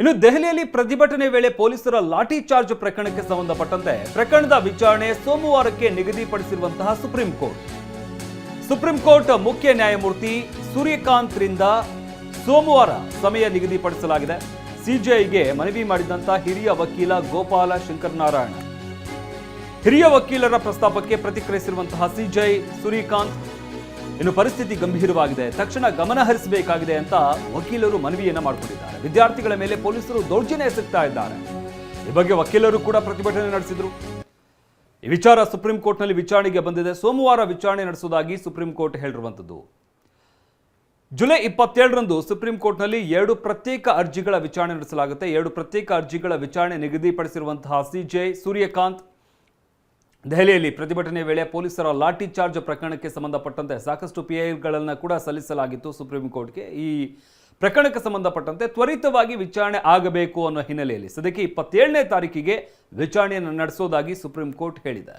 ಇನ್ನು ದೆಹಲಿಯಲ್ಲಿ ಪ್ರತಿಭಟನೆ ವೇಳೆ ಪೊಲೀಸರ ಲಾಠಿ ಚಾರ್ಜ್ ಪ್ರಕರಣಕ್ಕೆ ಸಂಬಂಧಪಟ್ಟಂತೆ ಪ್ರಕರಣದ ವಿಚಾರಣೆ ಸೋಮವಾರಕ್ಕೆ ನಿಗದಿಪಡಿಸಿರುವಂತಹ ಸುಪ್ರೀಂ ಕೋರ್ಟ್ ಮುಖ್ಯ ನ್ಯಾಯಮೂರ್ತಿ ಸೂರ್ಯಕಾಂತ್ ರಿಂದ ಸೋಮವಾರ ಸಮಯ ನಿಗದಿಪಡಿಸಲಾಗಿದೆ. ಸಿಜೆಐಗೆ ಮನವಿ ಮಾಡಿದಂತಹ ಹಿರಿಯ ವಕೀಲ ಗೋಪಾಲ ಶಂಕರನಾರಾಯಣ ಹಿರಿಯ ವಕೀಲರ ಪ್ರಸ್ತಾಪಕ್ಕೆ ಪ್ರತಿಕ್ರಿಯಿಸಿರುವಂತಹ ಸಿಜೆಐ ಸೂರ್ಯಕಾಂತ್ ಇನ್ನು ಪರಿಸ್ಥಿತಿ ಗಂಭೀರವಾಗಿದೆ, ತಕ್ಷಣ ಗಮನ ಹರಿಸಬೇಕಾಗಿದೆ ಅಂತ ವಕೀಲರು ಮನವಿಯನ್ನ ಮಾಡಿಕೊಂಡಿದ್ದಾರೆ. ವಿದ್ಯಾರ್ಥಿಗಳ ಮೇಲೆ ಪೊಲೀಸರು ದೌರ್ಜನ್ಯ ಎಸಗ್ತಾ ಇದ್ದಾರೆ. ಈ ಬಗ್ಗೆ ವಕೀಲರು ಕೂಡ ಪ್ರತಿಭಟನೆ ನಡೆಸಿದ್ರು. ಈ ವಿಚಾರ ಸುಪ್ರೀಂ ಕೋರ್ಟ್ನಲ್ಲಿ ವಿಚಾರಣೆಗೆ ಬಂದಿದೆ. ಸೋಮವಾರ ವಿಚಾರಣೆ ನಡೆಸುವುದಾಗಿ ಸುಪ್ರೀಂ ಕೋರ್ಟ್ ಹೇಳಿರುವಂತದ್ದು. ಜುಲೈ 27ರಂದು ಸುಪ್ರೀಂ ಕೋರ್ಟ್ನಲ್ಲಿ 2 ಪ್ರತ್ಯೇಕ ಅರ್ಜಿಗಳ ವಿಚಾರಣೆ ನಡೆಸಲಾಗುತ್ತೆ. 2 ಪ್ರತ್ಯೇಕ ಅರ್ಜಿಗಳ ವಿಚಾರಣೆ ನಿಗದಿಪಡಿಸಿರುವಂತಹ ಸಿಜೆಐ ಸೂರ್ಯಕಾಂತ್ ದೆಹಲಿಯಲ್ಲಿ ಪ್ರತಿಭಟನೆ ವೇಳೆ ಪೊಲೀಸರ ಲಾಠಿ ಚಾರ್ಜ್ ಪ್ರಕರಣಕ್ಕೆ ಸಂಬಂಧಪಟ್ಟಂತೆ ಸಾಕಷ್ಟು ಪಿಐಗಳನ್ನು ಕೂಡ ಸಲ್ಲಿಸಲಾಗಿತ್ತು ಸುಪ್ರೀಂ ಕೋರ್ಟ್ಗೆ. ಈ ಪ್ರಕರಣಕ್ಕೆ ಸಂಬಂಧಪಟ್ಟಂತೆ ತ್ವರಿತವಾಗಿ ವಿಚಾರಣೆ ಆಗಬೇಕು ಅನ್ನೋ ಹಿನ್ನೆಲೆಯಲ್ಲಿ ಸದ್ಯಕ್ಕೆ 27ನೇ ತಾರೀಕಿಗೆ ವಿಚಾರಣೆಯನ್ನು ನಡೆಸೋದಾಗಿ ಸುಪ್ರೀಂ ಕೋರ್ಟ್ ಹೇಳಿದೆ.